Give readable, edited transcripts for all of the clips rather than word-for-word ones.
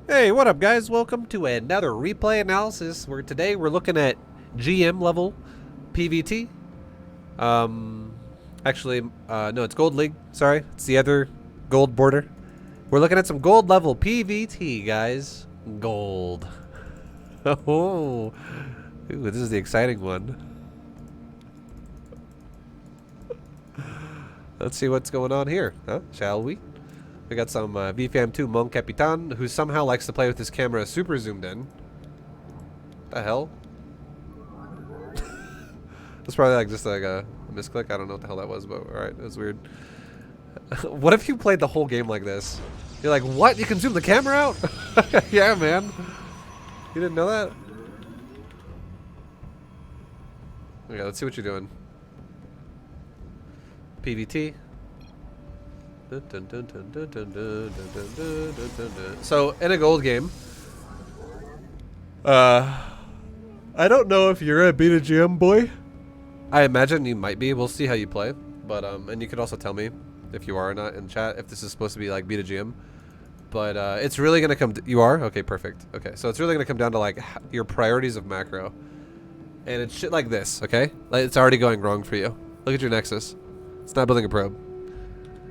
Hey, what up guys? Welcome to another replay analysis where today we're looking at GM level PvT. Actually, no, it's Gold League. Sorry, it's the other gold border. We're looking at some gold level PvT, guys. Gold. Oh, ooh, this is the exciting one. Let's see what's going on here, huh? Shall we? We got some VFam2 Mon Capitan, who somehow likes to play with his camera super zoomed in. The hell? That's probably like just like a misclick. I don't know what the hell that was, but alright, it was weird. What if you played the whole game like this? You're like, what? You can zoom the camera out? Yeah, man. You didn't know that? Okay, let's see what you're doing. PvT. So in a gold game, I don't know if you're a beta GM boy. I imagine you might be. We'll see how you play, but and you could also tell me if you are or not in chat if this is supposed to be like beta GM. But it's really gonna come. You are okay, perfect. Okay, so it's really gonna come down to like your priorities of macro, and it's shit like this. Okay, like it's already going wrong for you. Look at your Nexus. It's not building a probe.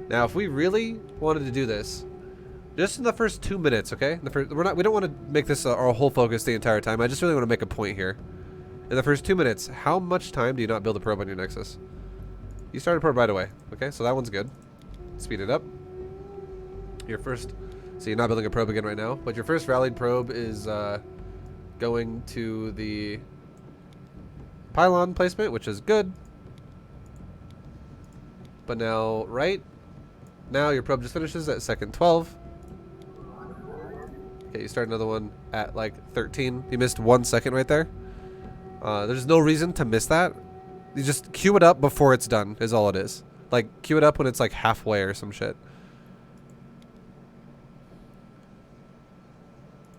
Now, if we really wanted to do this, just in the first 2 minutes, okay? We don't want to make this our whole focus the entire time. I just really want to make a point here. In the first 2 minutes, how much time do you not build a probe on your Nexus? You started a probe right away, okay? So that one's good. Speed it up. Your first, so you're not building a probe again right now, but your first rallied probe is going to the pylon placement, which is good. But now, right? Now your probe just finishes at second 12. Okay, you start another one at like 13. You missed 1 second right there. There's no reason to miss that. You just queue it up before it's done is all it is. Like queue it up when it's like halfway or some shit.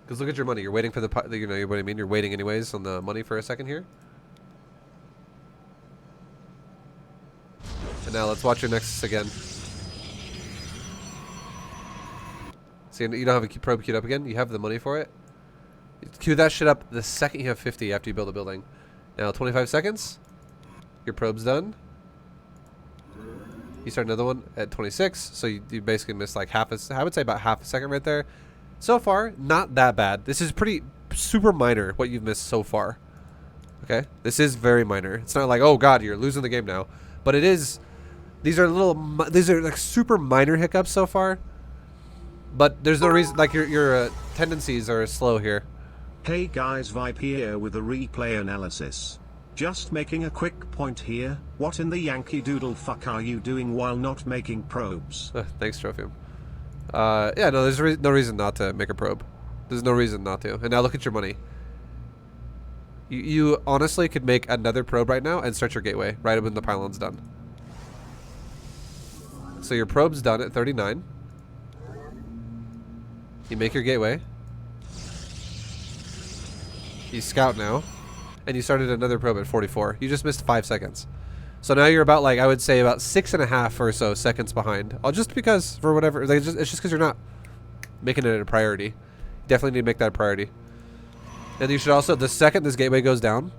Because look at your money. You're waiting for the, you know what I mean? You're waiting anyways on the money for a second here. And now let's watch your Nexus again. See, you don't have a probe queued up again. You have the money for it. You queue that shit up the second you have 50 after you build a building. Now 25 seconds. Your probe's done. You start another one at 26. So you basically missed like I would say about half a second right there. So far, not that bad. This is pretty super minor what you've missed so far. Okay, this is very minor. It's not like, oh god, you're losing the game now. But it is. These are like super minor hiccups so far. But there's no reason, like your tendencies are slow here. Hey guys, ViBE here with a replay analysis. Just making a quick point here. What in the Yankee Doodle fuck are you doing while not making probes? Thanks, Trophium. Yeah, no, there's no reason not to make a probe. There's no reason not to. And now look at your money. You honestly could make another probe right now and start your gateway right when the pylon's done. So your probe's done at 39. You make your gateway. You scout now. And you started another probe at 44. You just missed 5 seconds. So now you're about like, I would say about 6.5 or so seconds behind. Just because, for whatever, it's just because you're not making it a priority. Definitely need to make that a priority. And you should also, the second this gateway goes down,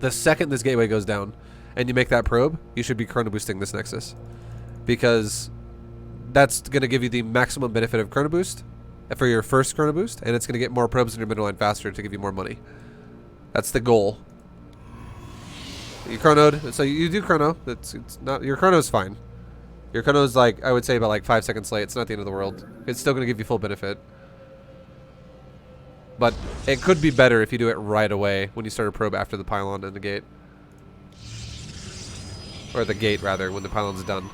and you make that probe, you should be chrono boosting this Nexus. Because that's going to give you the maximum benefit of chrono boost for your first chrono boost, and it's going to get more probes in your middle line faster to give you more money. That's the goal. You chronoed, so you do chrono. It's not, your chrono's fine. Your chrono's like, I would say about like 5 seconds late. It's not the end of the world. It's still going to give you full benefit. But it could be better if you do it right away when you start a probe after the pylon and the gate. Or the gate rather, when the pylon's done.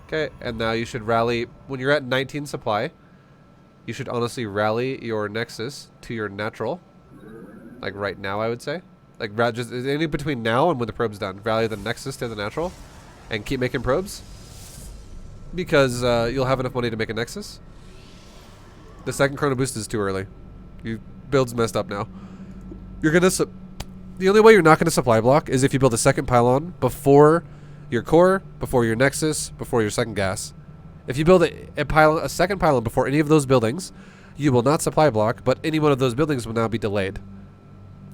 Okay, and now you should rally, when you're at 19 supply, you should honestly rally your Nexus to your natural. Like right now, I would say. Like just any between now and when the probe's done. Rally the Nexus to the natural and keep making probes. Because you'll have enough money to make a Nexus. The second chrono boost is too early. Your build's messed up now. You're gonna, the only way you're not gonna supply block is if you build a second pylon before your core, before your Nexus, before your second gas. If you build a second pylon before any of those buildings, you will not supply block, but any one of those buildings will now be delayed.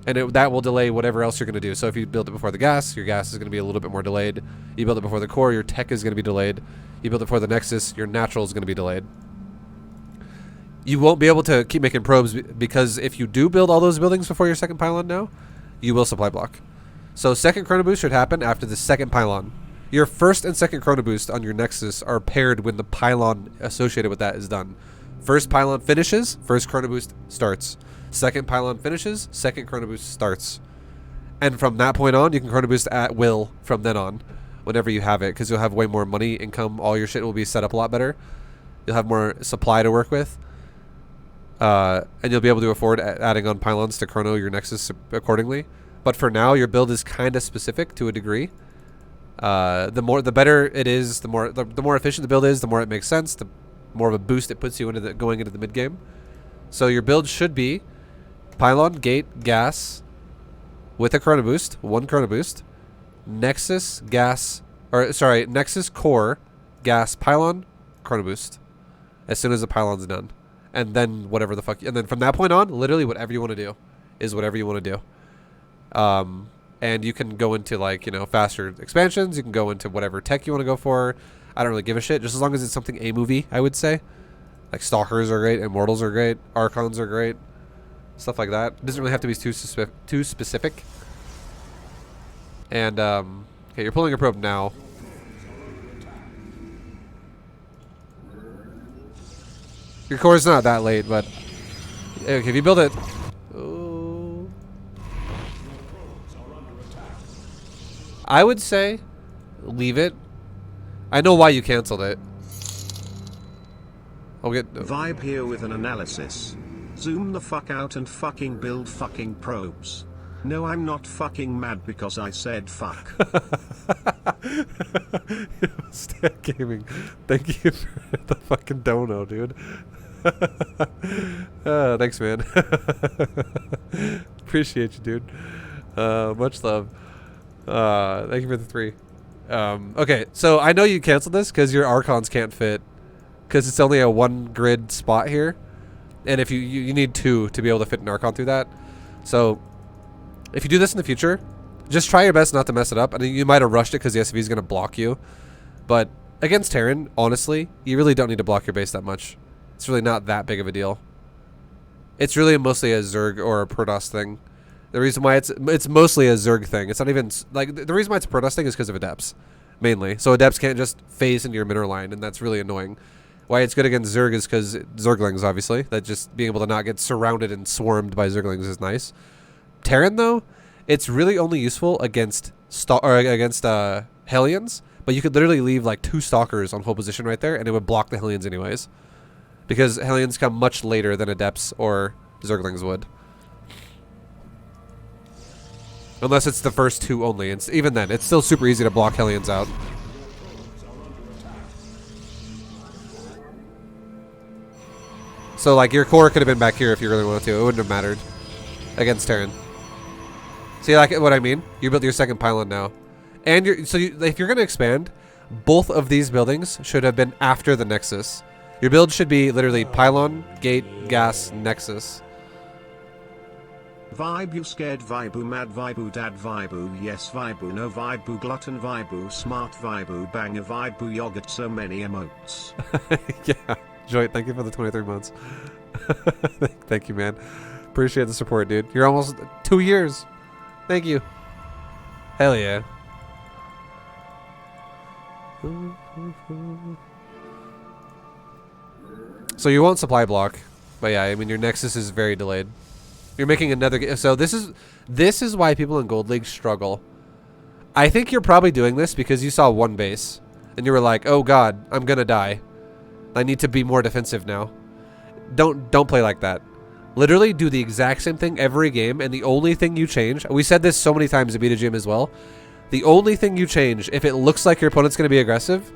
And that will delay whatever else you're going to do. So if you build it before the gas, your gas is going to be a little bit more delayed. You build it before the core, your tech is going to be delayed. You build it before the nexus, your natural is going to be delayed. You won't be able to keep making probes because if you do build all those buildings before your second pylon now, you will supply block. So second chrono boost should happen after the second pylon. Your first and second chrono boost on your nexus are paired when the pylon associated with that is done. First pylon finishes, first chrono boost starts. Second pylon finishes, second chrono boost starts. And from that point on, you can chrono boost at will from then on, whenever you have it, because you'll have way more money, income, all your shit will be set up a lot better. You'll have more supply to work with. And you'll be able to afford adding on pylons to chrono your nexus accordingly. But for now, your build is kind of specific to a degree. The better it is, the more efficient the build is, the more it makes sense, the more of a boost it puts you into going into the mid game. So your build should be pylon, gate, gas with a chrono boost, one chrono boost, nexus, nexus, core, gas, pylon, chrono boost. As soon as the pylon's done. And then whatever the fuck, and then from that point on, literally whatever you want to do is whatever you want to do. And you can go into like, you know, faster expansions. You can go into whatever tech you want to go for. I don't really give a shit, just as long as it's something A-movie, I would say. Like Stalkers are great, Immortals are great, Archons are great, stuff like that. It doesn't really have to be too specific. And okay, you're pulling a probe now. Your core is not that late, but okay, if you build it. Oh. I would say leave it. I know why you canceled it. I'll get ViBE here with an analysis. Zoom the fuck out and fucking build fucking probes. No, I'm not fucking mad because I said fuck. Stat Gaming, thank you for the fucking dono, dude. Thanks, man. Appreciate you, dude. Much love. Thank you for the 3. Okay, so I know you canceled this because your Archons can't fit because it's only a 1 grid spot here, and if you need 2 to be able to fit an Archon through that. So if you do this in the future, just try your best not to mess it up. I mean, you might have rushed it because the SV is going to block you, but against Terran, honestly, you really don't need to block your base that much. It's really not that big of a deal. It's really mostly a Zerg or a Protoss thing. The reason why it's mostly a Zerg thing. It's not even like the reason why it's a Protoss thing is because of Adepts, mainly. So Adepts can't just phase into your mineral line, and that's really annoying. Why it's good against Zerg is because Zerglings, obviously. That just being able to not get surrounded and swarmed by Zerglings is nice. Terran though, it's really only useful against Hellions, but you could literally leave like 2 Stalkers on full position right there, and it would block the Hellions anyways. Because Hellions come much later than Adepts or Zerglings would. Unless it's the first 2 only. And even then, it's still super easy to block Hellions out. So, like, your core could have been back here if you really wanted to. It wouldn't have mattered against Terran. See, like, what I mean? You built your second pylon now. And if you're going to expand, both of these buildings should have been after the Nexus. Your build should be literally pylon, gate, gas, Nexus. ViBE, you scared ViBE, mad ViBE, dad ViBE, yes ViBE, no ViBE, glutton ViBE, smart ViBE, banger ViBE, yogurt, so many emotes. Yeah, Joy, thank you for the 23 months. Thank you, man. Appreciate the support, dude. You're almost 2 years. Thank you. Hell yeah. So you won't supply block, but yeah, I mean your Nexus is very delayed. You're making another. So this is why people in Gold League struggle. I think you're probably doing this because you saw 1 base and you were like, "Oh God, I'm gonna die. I need to be more defensive now." Don't play like that. Literally do the exact same thing every game, and the only thing you change. We said this so many times at Beta Gym as well. The only thing you change, if it looks like your opponent's gonna be aggressive,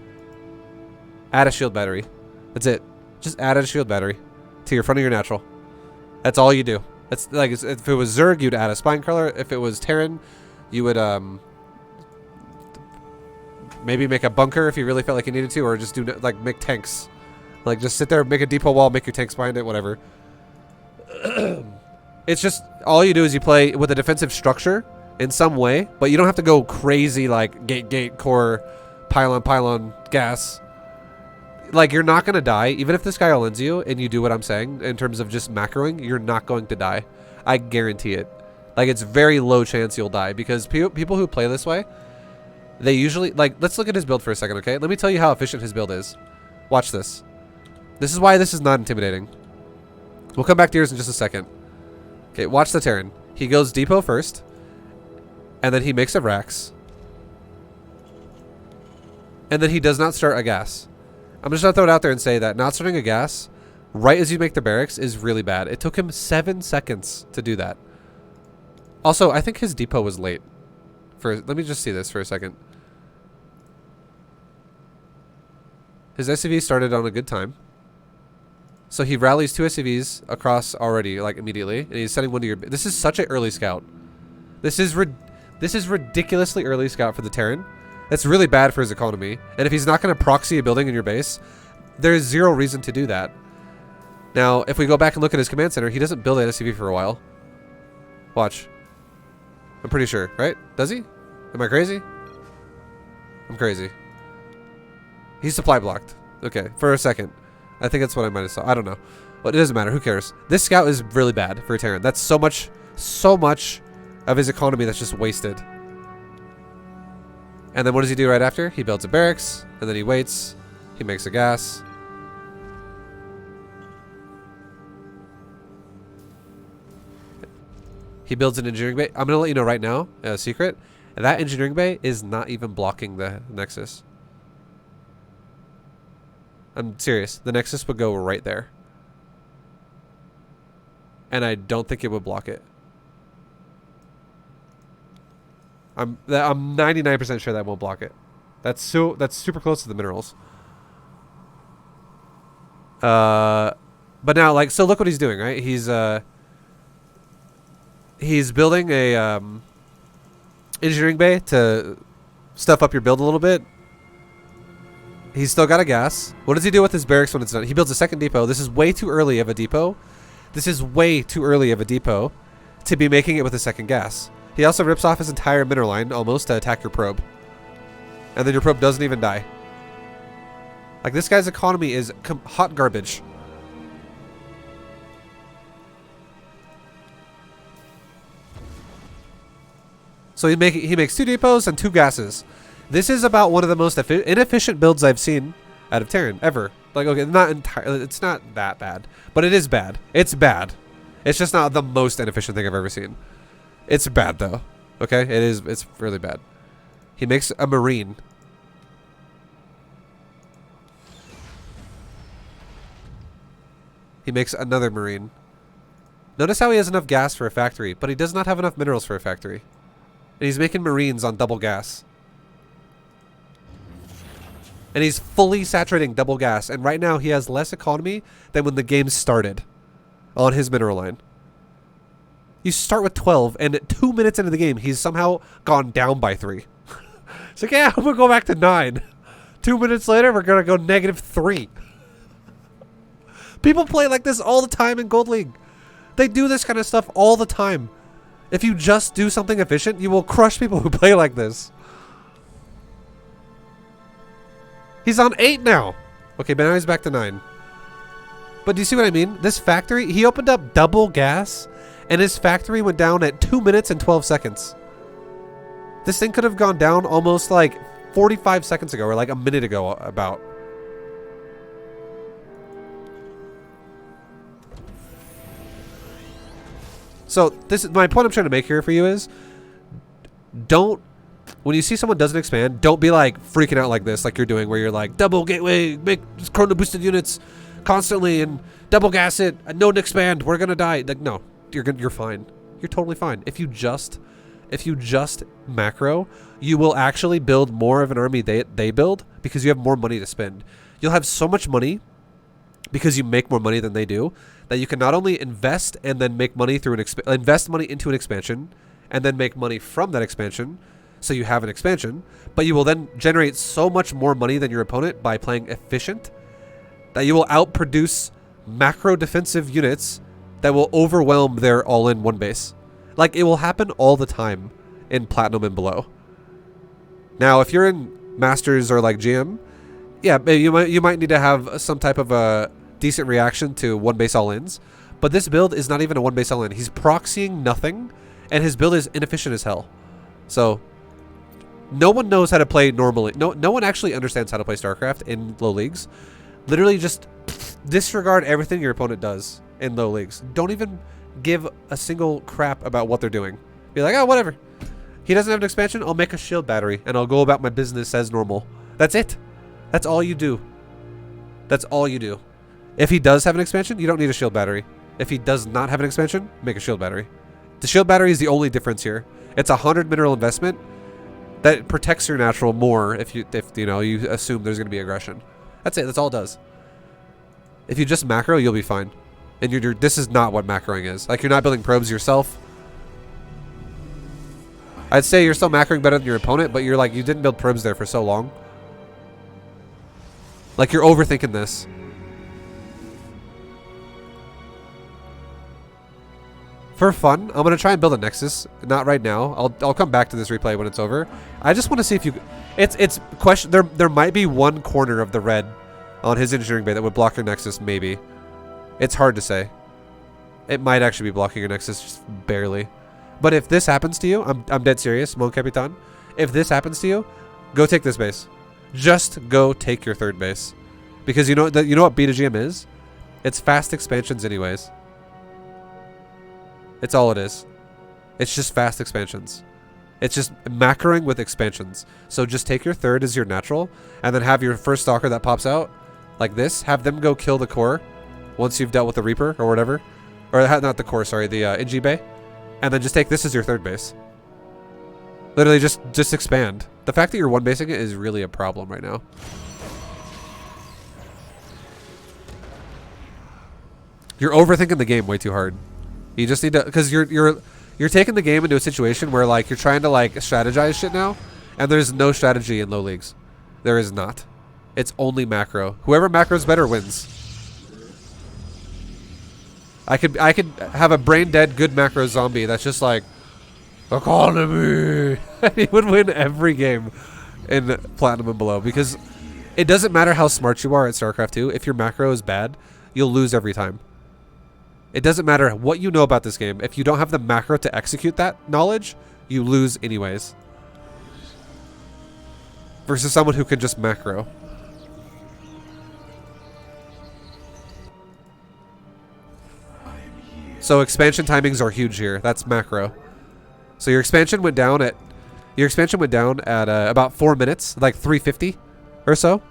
add a shield battery. That's it. Just add a shield battery to your front of your natural. That's all you do. That's like if it was Zerg, you'd add a spine crawler. If it was Terran, you would maybe make a bunker if you really felt like you needed to, or just do like make tanks. Like just sit there, make a depot wall, make your tanks behind it, whatever. It's just all you do is you play with a defensive structure in some way, but you don't have to go crazy like gate, core, pylon, gas. Like you're not gonna die, even if this guy all ends you and you do what I'm saying in terms of just macroing. You're not going to die. I guarantee it. Like it's very low chance you'll die because people who play this way, they usually like. Let's look at his build for a second, okay? Let me tell you how efficient his build is. Watch this. This is why this is not intimidating. We'll come back to yours in just a second. Okay, watch the Terran. He goes depot first, and then he makes a Rax, and then he does not start a gas. I'm just gonna throw it out there and say that not starting a gas right as you make the barracks is really bad. It took him 7 seconds to do that. Also, I think his depot was late. Let me just see this for a second. His SCV started on a good time. So he rallies 2 SCVs across already, like immediately, and he's sending one to your. This is such an early scout. This is ridiculously early scout for the Terran. That's really bad for his economy. And if he's not going to proxy a building in your base, there's zero reason to do that. Now, if we go back and look at his command center, he doesn't build an SCV for a while. Watch. I'm pretty sure, right? Does he? Am I crazy? I'm crazy. He's supply blocked. Okay, for a second. I think that's what I might have saw. I don't know. But it doesn't matter. Who cares? This scout is really bad for a Terran. That's so much of his economy that's just wasted. And then what does he do right after? He builds a barracks, and then he waits. He makes a gas. He builds an engineering bay. I'm going to let you know right now, a secret. That engineering bay is not even blocking the Nexus. I'm serious. The Nexus would go right there. And I don't think it would block it. I'm 99% sure that won't block it. That's super close to the minerals. But now, like, so look what he's doing, right? He's building a engineering bay to stuff up your build a little bit. He's still got a gas. What does he do with his barracks when it's done? He builds a second depot. This is way too early of a depot. This is way too early of a depot to be making it with a second gas. He also rips off his entire mineral line almost to attack your probe. And then your probe doesn't even die. Like, this guy's economy is hot garbage. So he makes 2 depots and 2 gases. This is about one of the most inefficient builds I've seen out of Terran ever. Like, okay, not entirely. It's not that bad, but it is bad. It's bad. It's just not the most inefficient thing I've ever seen. It's bad though. Okay, it is. It's really bad. He makes a marine. He makes another marine. Notice how he has enough gas for a factory, but he does not have enough minerals for a factory. And he's making marines on double gas. And he's fully saturating double gas. And right now he has less economy than when the game started on his mineral line. You start with 12, and 2 minutes into the game, he's somehow gone down by 3. It's like, yeah, I'm going to go back to 9. 2 minutes later, we're going to go -3. People play like this all the time in Gold League. They do this kind of stuff all the time. If you just do something efficient, you will crush people who play like this. He's on 8 now. Okay, but now he's back to 9. But do you see what I mean? This factory, he opened up double gas, and his factory went down at 2 minutes and 12 seconds. This thing could have gone down almost like 45 seconds ago, or like a minute ago about. So this is my point I'm trying to make here for you is, when you see someone doesn't expand, don't be like freaking out like this, like you're doing, where you're like, double gateway, make chrono boosted units constantly and double gas it, and don't expand, we're gonna die. Like, no, you're fine. You're totally fine. If you just macro, you will actually build more of an army they build because you have more money to spend. You'll have so much money because you make more money than they do, that you can not only invest and then make money through invest money into an expansion and then make money from that expansion. so you have an expansion, but you will then generate so much more money than your opponent by playing efficient that you will outproduce macro defensive units that will overwhelm their all-in one base. Like, it will happen all the time in Platinum and below. Now, if you're in Masters or like GM, yeah, you might need to have some type of a decent reaction to one base all-ins. But this build is not even a one base all-in. He's proxying nothing, and his build is inefficient as hell. So, no one knows how to play normally. No one actually understands how to play StarCraft in low leagues. Literally just disregard everything your opponent does in low leagues. Don't even give a single crap about what they're doing. Be like, oh, whatever. He doesn't have an expansion, I'll make a shield battery, and I'll go about my business as normal. That's it. That's all you do. That's all you do. If he does have an expansion, you don't need a shield battery. If he does not have an expansion, make a shield battery. The shield battery is the only difference here. It's a 100 mineral investment that protects your natural more if you assume there's going to be aggression. That's it. That's all it does. If you just macro, you'll be fine. And this is not what macroing is. Like, you're not building probes yourself. I'd say you're still macroing better than your opponent, but you didn't build probes there for so long. Like, you're overthinking this. For fun, I'm gonna try and build a Nexus. Not right now. I'll come back to this replay when it's over. I just want to see if you. It's question. There might be one corner of the red on his engineering bay that would block your Nexus. Maybe. It's hard to say. It might actually be blocking your Nexus, just barely. But if this happens to you, I'm dead serious, Mon Capitan. If this happens to you, go take this base. Just go take your third base, because you know what B to GM is. It's fast expansions, anyways. It's all it is. It's just fast expansions. It's just macroing with expansions. So just take your third as your natural, and then have your first stalker that pops out, like this. Have them go kill the core once you've dealt with the Reaper or whatever. Or not the core, sorry, the NG Bay. And then just take this as your third base. Literally just expand. The fact that you're one basing it is really a problem right now. You're overthinking the game way too hard. You just need to, because you're taking the game into a situation where like you're trying to like strategize shit now, and there's no strategy in low leagues. There is not. It's only macro. Whoever macros better wins. I could have a brain dead good macro zombie that's just like economy. He would win every game in Platinum and below, because it doesn't matter how smart you are at StarCraft 2. If your macro is bad, you'll lose every time. It doesn't matter what you know about this game. If you don't have the macro to execute that knowledge, you lose anyways. Versus someone who can just macro. So expansion timings are huge here. That's macro. So your expansion went down at about 4 minutes, like 350 or so.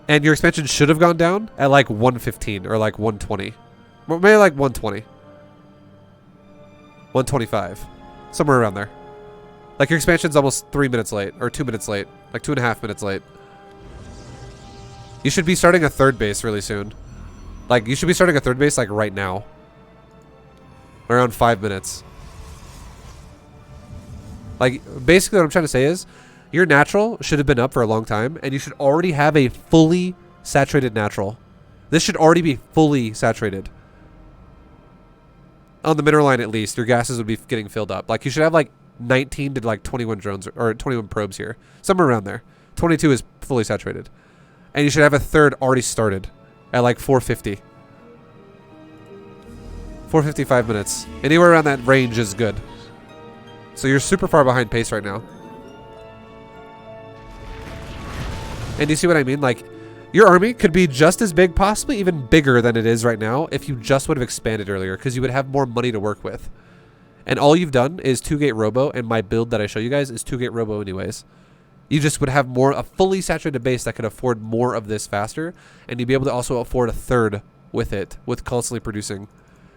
And your expansion should have gone down at like 115 or like 120. Maybe like 120. 125. Somewhere around there. Like your expansion's almost 3 minutes late, or 2 minutes late. Like 2.5 minutes late. You should be starting a third base really soon. Like, you should be starting a third base like right now. Around 5 minutes. Like, basically what I'm trying to say is, your natural should have been up for a long time, and you should already have a fully saturated natural. This should already be fully saturated. On the mineral line, at least, your gases would be getting filled up. Like, you should have like 19 to like 21 drones, or 21 probes here. Somewhere around there. 22 is fully saturated. And you should have a third already started at like 450. 455 minutes. Anywhere around that range is good. So you're super far behind pace right now. And you see what I mean? Like, your army could be just as big, possibly even bigger than it is right now, if you just would have expanded earlier, because you would have more money to work with. And all you've done is 2-gate robo, and my build that I show you guys is 2-gate robo anyways. You just would have a fully saturated base that could afford more of this faster, and you'd be able to also afford a third with it, with constantly producing.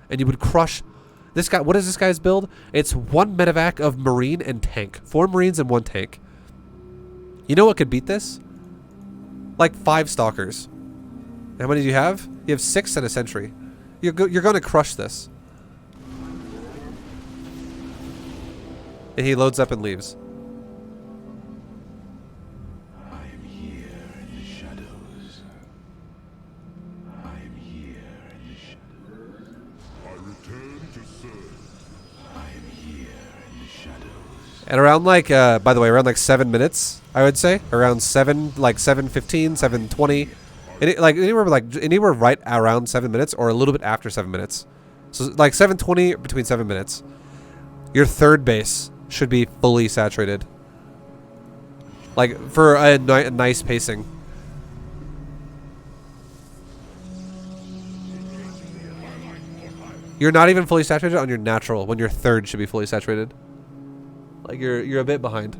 And you would crush this guy. What is this guy's build? It's 1 medevac of marine and tank. 4 marines and 1 tank. You know what could beat this? Like 5 stalkers. How many do you have? You have 6 and a sentry. You're going to crush this. And he loads up and leaves. And around like, by the way, around like 7 minutes, I would say. Around 7, like 7:15, 7:20. Like anywhere right around 7 minutes or a little bit after 7 minutes. So like 7:20 between 7 minutes. Your third base should be fully saturated. Like for a nice pacing. You're not even fully saturated on your natural when your third should be fully saturated. Like you're a bit behind.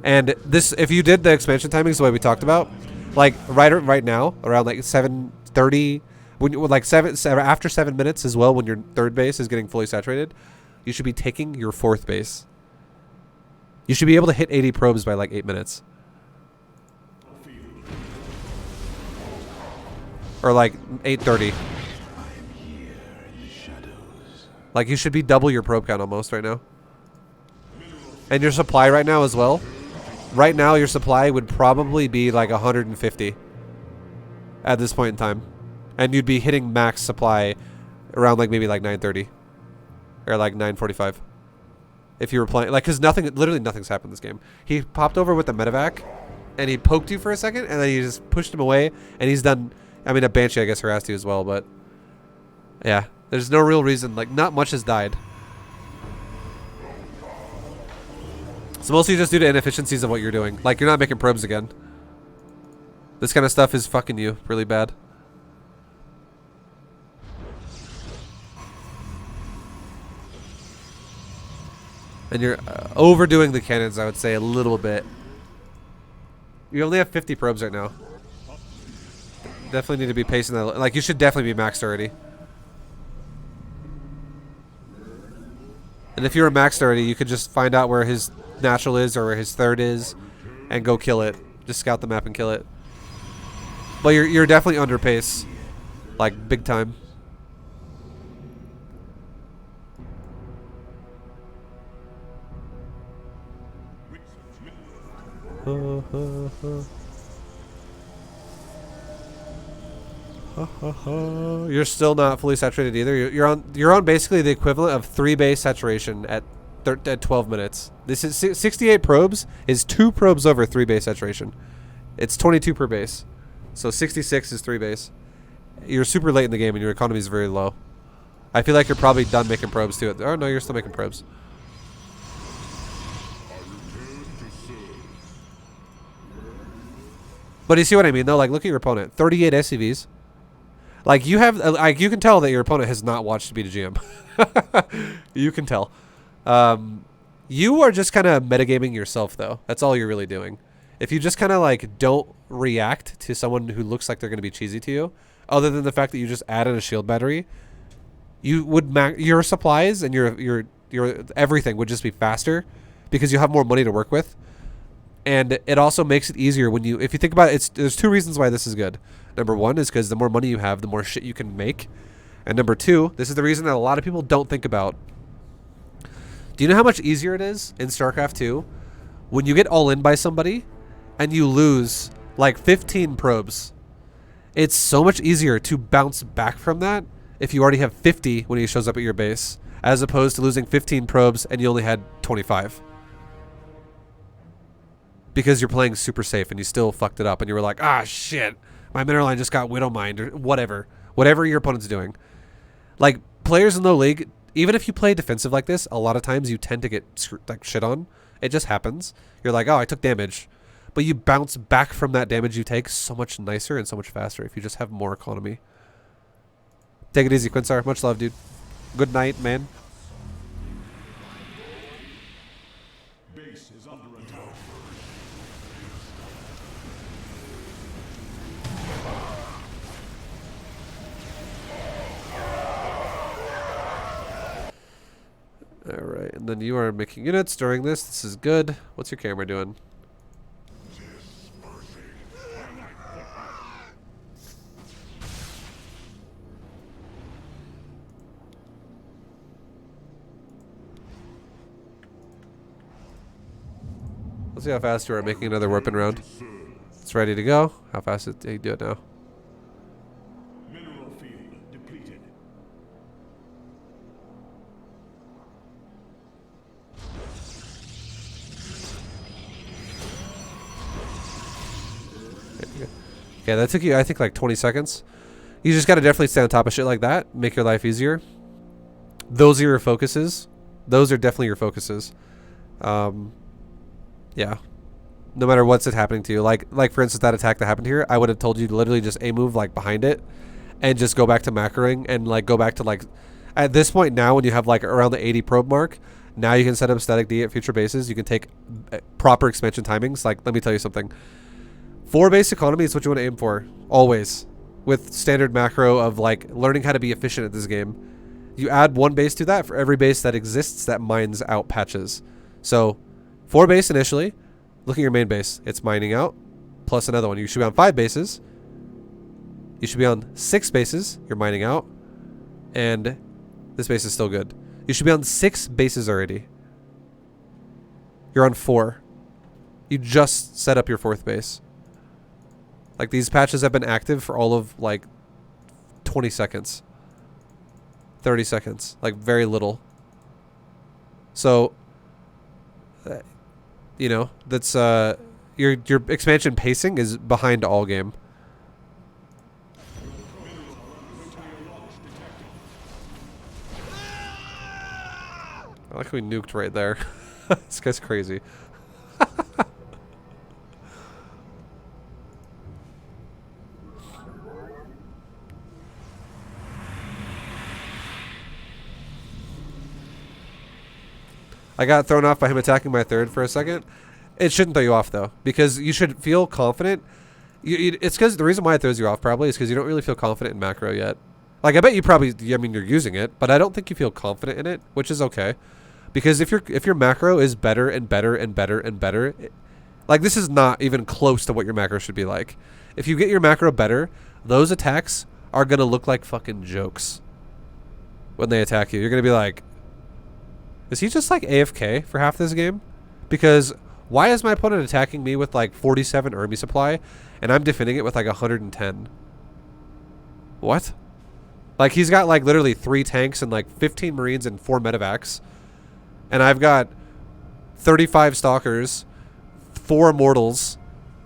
And this, if you did the expansion timings the way we talked about, like right now around like 7:30, when you like after 7 minutes as well, when your third base is getting fully saturated, you should be taking your fourth base. You should be able to hit 80 probes by like 8 minutes. Or like 8:30. Like you should be double your probe count almost right now. And your supply right now as well. Right now your supply would probably be like 150 at this point in time. And you'd be hitting max supply around like maybe like 9:30 or like 9:45. If you were playing, like, cause literally nothing's happened this game. He popped over with the medevac and he poked you for a second and then you just pushed him away and he's done. I mean, a Banshee, I guess, harassed you as well, but yeah, there's no real reason. Like, not much has died. It's mostly just due to inefficiencies of what you're doing. Like, you're not making probes again. This kind of stuff is fucking you really bad. And you're overdoing the cannons, I would say, a little bit. You only have 50 probes right now. Definitely need to be pacing that. Like, you should definitely be maxed already. And if you were maxed already, you could just find out where his natural is or where his third is and go kill it. Just scout the map and kill it. But you're definitely under pace. Like, big time. You're still not fully saturated either. You're on basically the equivalent of 3 base saturation at 12 minutes. This is 68 probes is 2 probes over 3 base saturation. It's 22 per base. So 66 is 3 base. You're super late in the game and your economy is very low. I feel like you're probably done making probes too. Oh no, you're still making probes. But you see what I mean though? Like, look at your opponent. 38 SCVs. Like, you have, like, you can tell that your opponent has not watched BDGM. You can tell. You are just kind of metagaming yourself though. That's all you're really doing. If you just kind of like don't react to someone who looks like they're going to be cheesy to you, other than the fact that you just added a shield battery, you would your supplies and your everything would just be faster because you have more money to work with. And it also makes it easier when if you think about it, there's 2 reasons why this is good. Number 1 is because the more money you have, the more shit you can make. And number 2, this is the reason that a lot of people don't think about. Do you know how much easier it is in StarCraft 2 when you get all in by somebody and you lose like 15 probes? It's so much easier to bounce back from that if you already have 50 when he shows up at your base, as opposed to losing 15 probes and you only had 25. Because you're playing super safe and you still fucked it up and you were like, ah, shit, my mineral line just got widow mined or whatever. Whatever your opponent's doing. Like, players in low league, even if you play defensive like this, a lot of times you tend to get like shit on. It just happens. You're like, oh, I took damage. But you bounce back from that damage you take so much nicer and so much faster if you just have more economy. Take it easy, Quinsar. Much love, dude. Good night, man. Alright, and then you are making units during this. This is good. What's your camera doing? Let's see how fast you are making another warping round. It's ready to go. How fast do you do it now? Mineral field depleted. Okay, that took you, I think, like 20 seconds. You just gotta definitely stay on top of shit like that. Make your life easier. Those are your focuses. Those are definitely your focuses. Yeah. No matter what's happening to you. Like for instance, that attack that happened here, I would have told you to literally just A-move, like, behind it. And just go back to macroing. And, like, go back to, like... At this point now, when you have, like, around the 80 probe mark, now you can set up static D at future bases. You can take proper expansion timings. Like, let me tell you something. 4 base economy is what you want to aim for. Always. With standard macro of, like, learning how to be efficient at this game. You add 1 base to that for every base that exists that mines out patches. So, 4 base initially. Look at your main base. It's mining out. Plus another one. You should be on 5 bases. You should be on 6 bases. You're mining out. And this base is still good. You should be on 6 bases already. You're on 4. You just set up your 4th base. Like, these patches have been active for all of, like, 20 seconds. 30 seconds. Like, very little. So, you know, that's, your expansion pacing is behind all game. I like how we nuked right there. This guy's crazy. I got thrown off by him attacking my 3rd for a second. It shouldn't throw you off, though, because you should feel confident. It's because the reason why it throws you off probably is because you don't really feel confident in macro yet. Like, I bet you probably, I mean, you're using it, but I don't think you feel confident in it, which is okay. Because if your macro is better and better and better and better, like, this is not even close to what your macro should be like. If you get your macro better, those attacks are going to look like fucking jokes when they attack you. You're going to be like, is he just like AFK for half this game? Because why is my opponent attacking me with like 47 army supply and I'm defending it with like 110? What? Like, he's got like literally 3 tanks and like 15 marines and 4 medevacs. And I've got 35 stalkers, 4 immortals,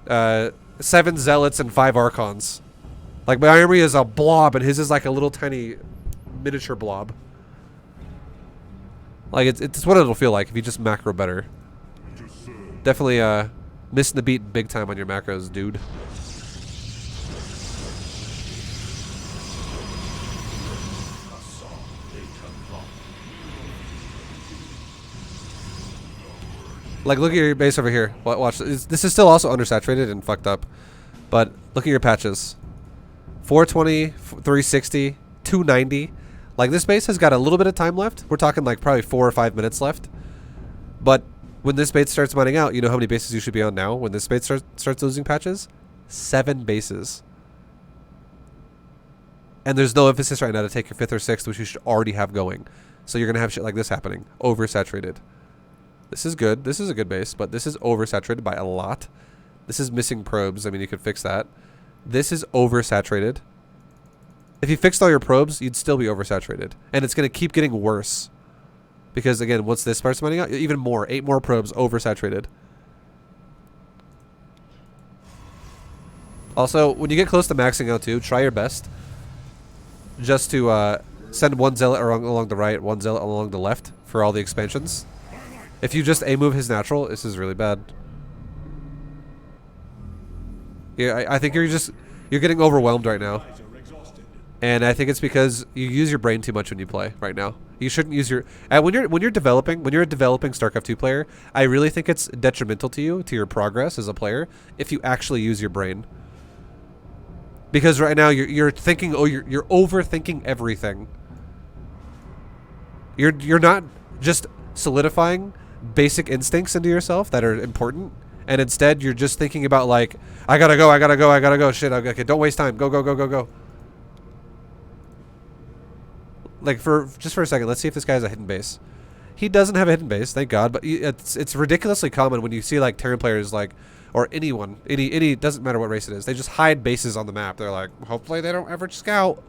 7 zealots, and 5 archons. Like, my army is a blob and his is like a little tiny miniature blob. Like, it's what it'll feel like if you just macro better. Definitely missing the beat big time on your macros, dude. Like, look at your base over here. Watch. This is still also undersaturated and fucked up. But look at your patches. 420, 360, 290. Like, this base has got a little bit of time left. We're talking like probably 4 or 5 minutes left. But when this base starts mining out, you know how many bases you should be on now? When this base starts losing patches? 7 bases. And there's no emphasis right now to take your 5th or 6th, which you should already have going. So you're going to have shit like this happening. Oversaturated. This is good. This is a good base, but this is oversaturated by a lot. This is missing probes. I mean, you could fix that. This is oversaturated. If you fixed all your probes, you'd still be oversaturated. And it's going to keep getting worse. Because, again, once this starts mining out, even more. 8 more probes, oversaturated. Also, when you get close to maxing out, too, try your best just to send 1 zealot along the right, 1 zealot along the left for all the expansions. If you just A-move his natural, this is really bad. Yeah, I think you're getting overwhelmed right now. And I think it's because you use your brain too much when you play right now. You shouldn't use your when you're a developing StarCraft 2 player, I really think it's detrimental to you, to your progress as a player, if you actually use your brain. Because right now you're thinking, you're overthinking everything. You're not just solidifying basic instincts into yourself that are important, and instead you're just thinking about, like, I gotta go, shit, okay, don't waste time, go. Like, just for a second, let's see if this guy has a hidden base. He doesn't have a hidden base, thank God, but it's ridiculously common when you see like Terran players like, or anyone, any doesn't matter what race it is, they just hide bases on the map. They're like, hopefully they don't ever scout.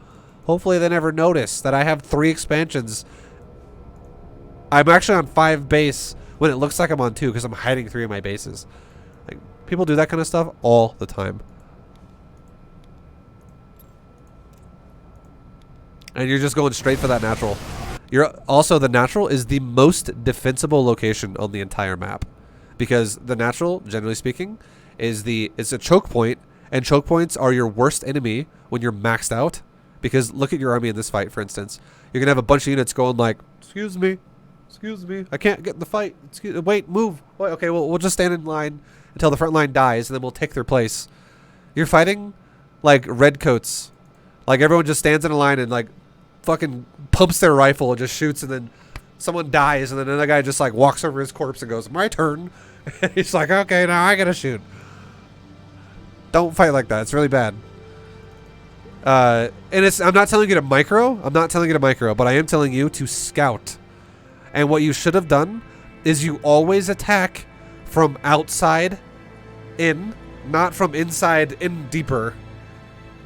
Hopefully they never notice that I have 3 expansions. I'm actually on 5 base when it looks like I'm on 2 because I'm hiding 3 of my bases. Like, people do that kind of stuff all the time. And you're just going straight for that natural. You're also, the natural is the most defensible location on the entire map, because the natural, generally speaking, is a choke point, and choke points are your worst enemy when you're maxed out. Because look at your army in this fight, for instance. You're gonna have a bunch of units going like, excuse me, I can't get in the fight. Wait, move. Wait, okay, well, we'll just stand in line until the front line dies, and then we'll take their place. You're fighting like redcoats. Like, everyone just stands in a line and like fucking pumps their rifle and just shoots, and then someone dies, and then another guy just like walks over his corpse and goes, my turn. And he's like, okay, now I gotta shoot. Don't fight like that. It's really bad. And I'm not telling you to micro. But I am telling you to scout. And what you should have done is you always attack from outside in, not from inside in deeper.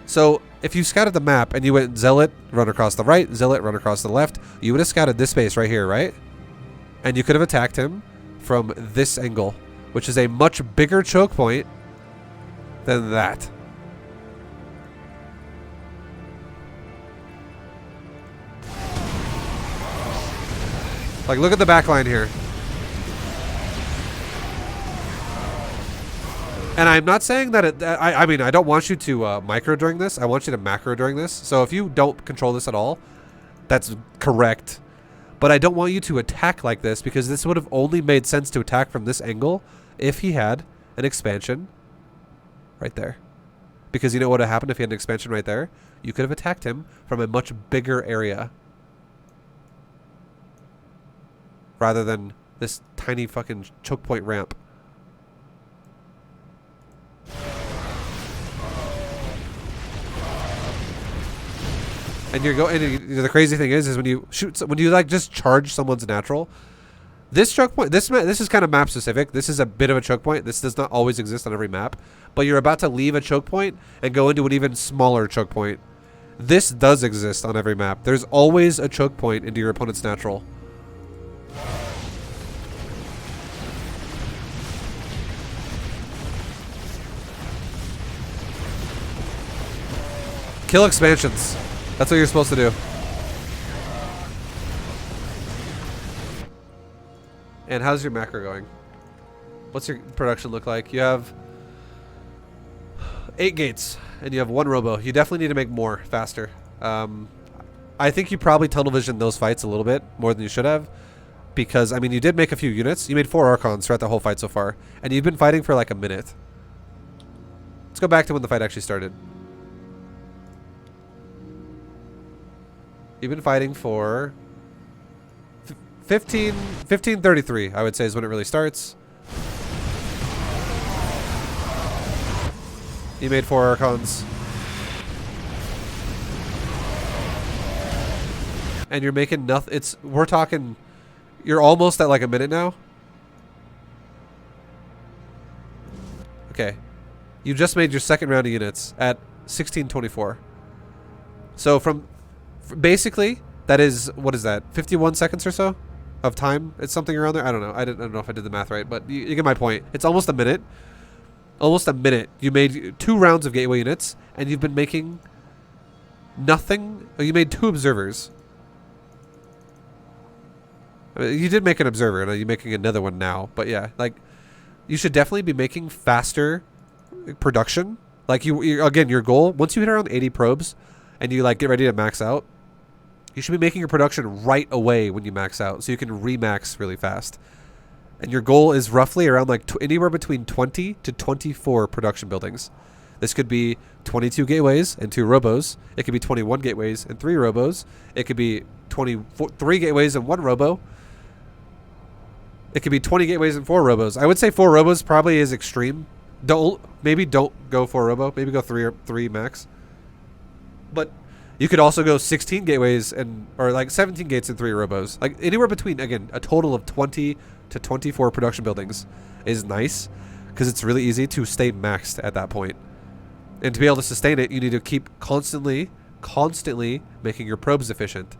So if you scouted the map and you went zealot, run across the right, zealot, run across the left, you would have scouted this space right here, right? And you could have attacked him from this angle, which is a much bigger choke point than that. Like, look at the back line here. And I'm not saying that I mean, I don't want you to micro during this. I want you to macro during this. So if you don't control this at all, that's correct. But I don't want you to attack like this, because this would have only made sense to attack from this angle if he had an expansion right there. Because you know what would have happened if he had an expansion right there? You could have attacked him from a much bigger area, rather than this tiny fucking choke point ramp. And the crazy thing is when you shoot, when you like just charge someone's natural, this choke point, this is kind of map specific. This is a bit of a choke point. This does not always exist on every map, but you're about to leave a choke point and go into an even smaller choke point. This does exist on every map. There's always a choke point into your opponent's natural. Kill expansions. That's what you're supposed to do. And how's your macro going? What's your production look like? You have 8 gates and you have 1 robo. You definitely need to make more faster. I think you probably tunnel visioned those fights a little bit more than you should have, because I mean, you did make a few units. You made 4 archons throughout the whole fight so far, and you've been fighting for like a minute. Let's go back to when the fight actually started. You've been fighting for 15:33, I would say, is when it really starts. You made 4 archons. And you're making nothing. We're talking, you're almost at like a minute now. Okay. You just made your second round of units at 16:24. So basically, that is, what is that, 51 seconds or so of time? It's something around there. I don't know. I don't know if I did the math right, but you get my point. It's almost a minute. Almost a minute. You made 2 rounds of gateway units, and you've been making nothing. Oh, you made 2 observers. I mean, you did make an observer, and you're making another one now. But yeah, like, you should definitely be making faster production. Like, again, your goal, once you hit around 80 probes, and you like get ready to max out, you should be making your production right away when you max out, so you can remax really fast. And your goal is roughly around like anywhere between 20 to 24 production buildings. This could be 22 gateways and 2 robos. It could be 21 gateways and 3 robos. It could be 3 gateways and 1 robo. It could be 20 gateways and 4 robos. I would say 4 robos probably is extreme. Maybe don't go 4 robo. Maybe go 3 max. But You could also go 16 gateways or like 17 gates and 3 robos. Like anywhere between, again, a total of 20 to 24 production buildings is nice because it's really easy to stay maxed at that point. And to be able to sustain it, you need to keep constantly making your probes efficient.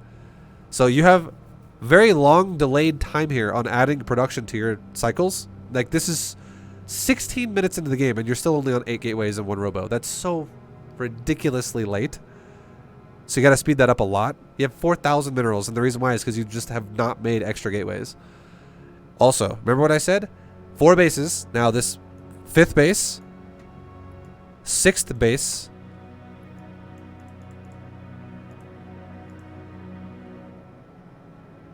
So you have very long delayed time here on adding production to your cycles. Like this is 16 minutes into the game and you're still only on 8 gateways and 1 robo. That's so ridiculously late. So you got to speed that up a lot. You have 4,000 minerals, and the reason why is because you just have not made extra gateways. Also, remember what I said? 4 bases. Now this 5th base, 6th base,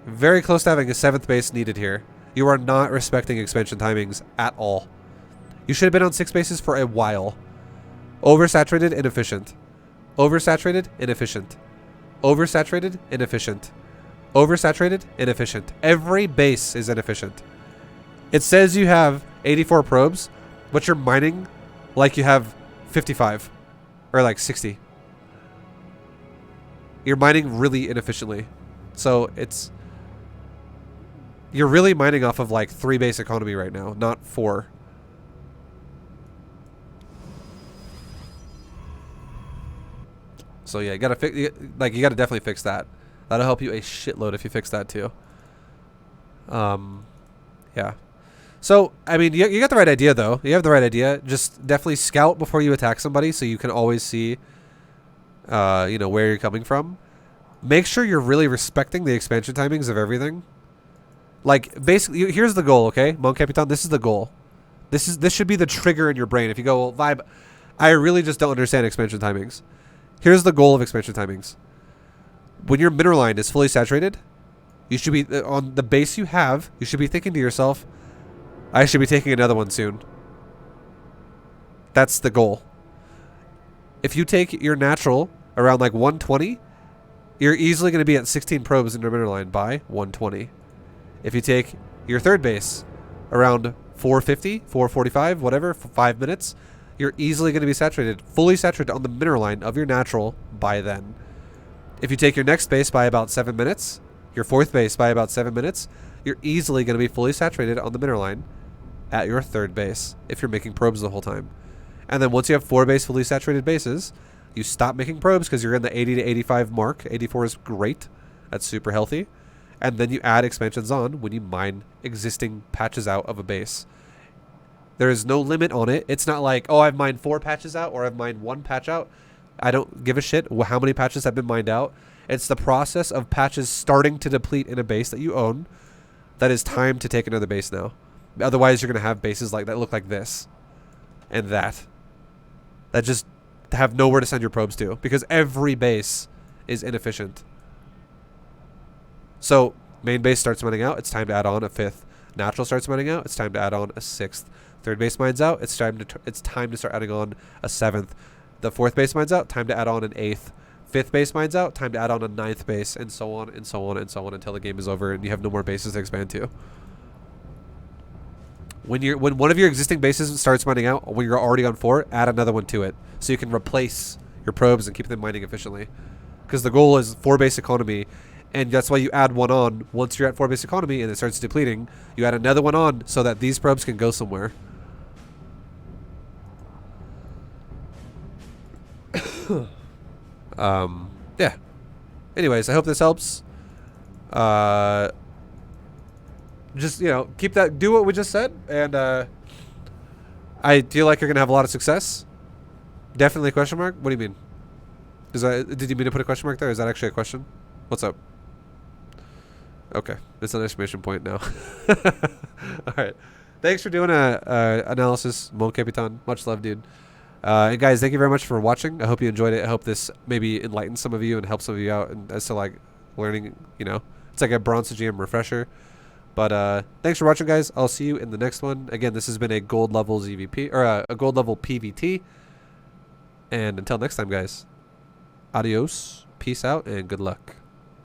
very close to having a 7th base needed here. You are not respecting expansion timings at all. You should have been on 6 bases for a while. Oversaturated, inefficient. Oversaturated, inefficient. Oversaturated, inefficient. Oversaturated, inefficient. Every base is inefficient. It says you have 84 probes, but you're mining like you have 55 or like 60. You're mining really inefficiently. So you're really mining off of like 3 base economy right now, not 4. So yeah, you gotta definitely fix that. That'll help you a shitload if you fix that too. Yeah. So I mean, you got the right idea though. You have the right idea. Just definitely scout before you attack somebody, so you can always see, you know, where you're coming from. Make sure you're really respecting the expansion timings of everything. Like basically, here's the goal, okay, Mon Capitan. This is the goal. This should be the trigger in your brain. If you go, well, ViBE, I really just don't understand expansion timings. Here's the goal of expansion timings. When your mineral line is fully saturated, you should be on the base you have. You should be thinking to yourself, I should be taking another one soon. That's the goal. If you take your natural around like 120, you're easily going to be at 16 probes in your mineral line by 120. If you take your third base around 450, 445, whatever, for 5 minutes, you're easily going to be saturated, fully saturated on the mineral line of your natural by then. If you take your next base by about 7 minutes, your 4th base by about 7 minutes, you're easily going to be fully saturated on the mineral line at your 3rd base if you're making probes the whole time. And then once you have 4 base fully saturated bases, you stop making probes because you're in the 80 to 85 mark. 84 is great. That's super healthy. And then you add expansions on when you mine existing patches out of a base. There is no limit on it. It's not like, oh, I've mined 4 patches out or I've mined 1 patch out. I don't give a shit how many patches have been mined out. It's the process of patches starting to deplete in a base that you own that is time to take another base now. Otherwise, you're going to have bases like that look like this and that just have nowhere to send your probes to because every base is inefficient. So main base starts mining out. It's time to add on a 5th. Natural starts mining out. It's time to add on a 6th. 3rd base mines out. It's time to start adding on a 7th. The 4th base mines out. Time to add on an 8th. 5th base mines out. Time to add on a 9th base, and so on and so on and so on until the game is over and you have no more bases to expand to. When one of your existing bases starts mining out, when you're already on 4, add another one to it so you can replace your probes and keep them mining efficiently. Because the goal is 4 base economy. And that's why you add one on once you're at 4 base economy and it starts depleting. You add another one on so that these probes can go somewhere. Yeah. Anyways, I hope this helps. Just, you know, do what we just said. And I feel like you're going to have a lot of success. Definitely a question mark? What do you mean? Did you mean to put a question mark there? Is that actually a question? What's up? Okay, it's an exclamation point now. All right, thanks for doing a analysis, Mon Capitan. Much love, dude. And guys, thank you very much for watching. I hope you enjoyed it. I hope this maybe enlightens some of you and helps some of you out and as to like learning. You know, it's like a Bronze GM refresher. But thanks for watching, guys. I'll see you in the next one. Again, this has been a gold level ZVP or a gold level PvT. And until next time, guys. Adios, peace out, and good luck.